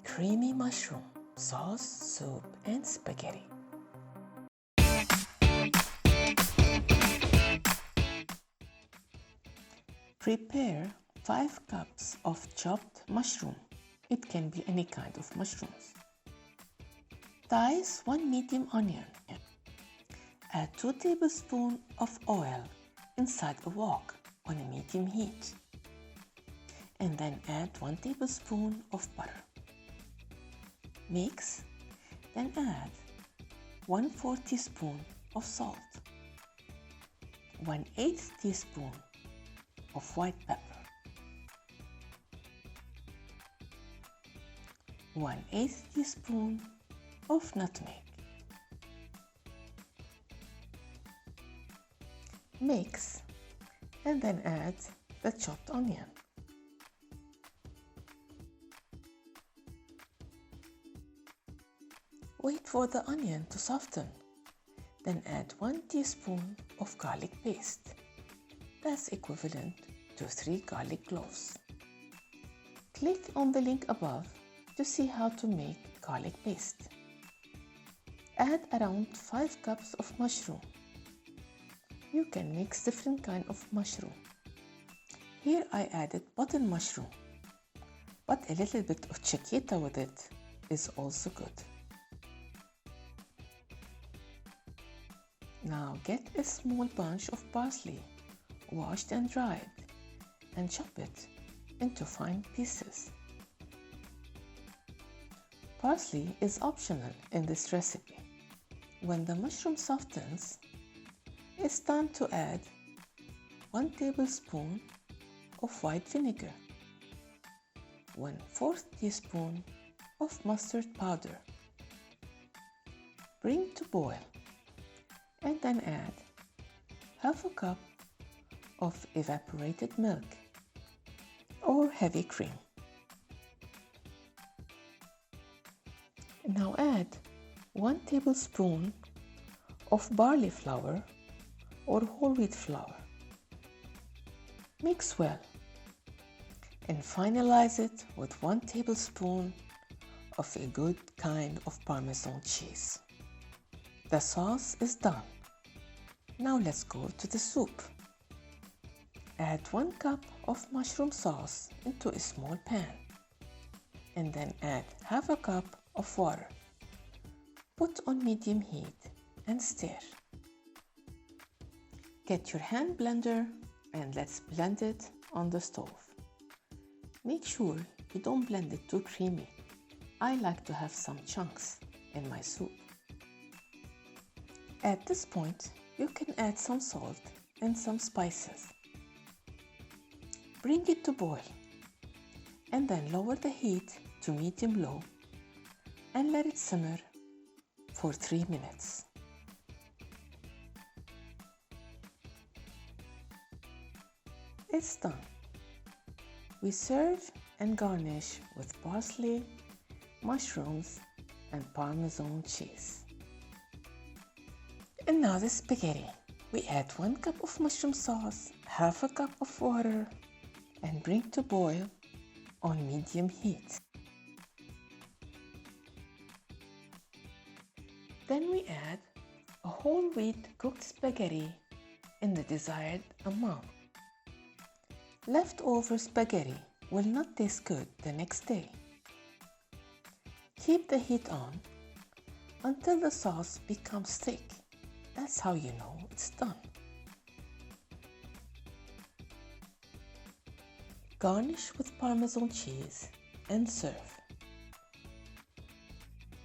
creamy mushroom, sauce, soup, and spaghetti. Prepare 5 cups of chopped mushroom. It can be any kind of mushrooms. Dice 1 medium onion. Add 2 tablespoons of oil inside a wok on a medium heat. And then add 1 tablespoon of butter. Mix, then add 1/4 teaspoon of salt, 1/8 teaspoon of white pepper, 1/8 teaspoon of nutmeg. Mix and then add the chopped onion. Wait for the onion to soften. Then add 1 teaspoon of garlic paste. That's equivalent to 3 garlic cloves. Click on the link above to see how to make garlic paste. Add around 5 cups of mushroom. You can mix different kind of mushroom. Here I added button mushroom, but a little bit of chiquita with it is also good. Now get a small bunch of parsley, washed and dried, and chop it into fine pieces. Parsley is optional in this recipe. When the mushroom softens, it's time to add 1 tablespoon of white vinegar, 1/4 teaspoon of mustard powder. Bring to boil and then add half a cup of evaporated milk or heavy cream. Now add 1 tablespoon of barley flour or whole wheat flour. Mix well and finalize it with 1 tablespoon of a good kind of Parmesan cheese. The sauce is done. Now let's go to the soup. Add 1 cup of mushroom sauce into a small pan and then add half a cup of water. Put on medium heat and stir. Get your hand blender and let's blend it on the stove. Make sure you don't blend it too creamy. I like to have some chunks in my soup. At this point, you can add some salt and some spices. Bring it to boil and then lower the heat to medium-low and let it simmer for 3 minutes. It's done. We serve and garnish with parsley, mushrooms, and Parmesan cheese. And now the spaghetti. We add 1 cup of mushroom sauce, half a cup of water, and bring to boil on medium heat. Then we add a whole wheat cooked spaghetti in the desired amount. Leftover spaghetti will not taste good the next day. Keep the heat on until the sauce becomes thick. That's how you know it's done. Garnish with Parmesan cheese and serve.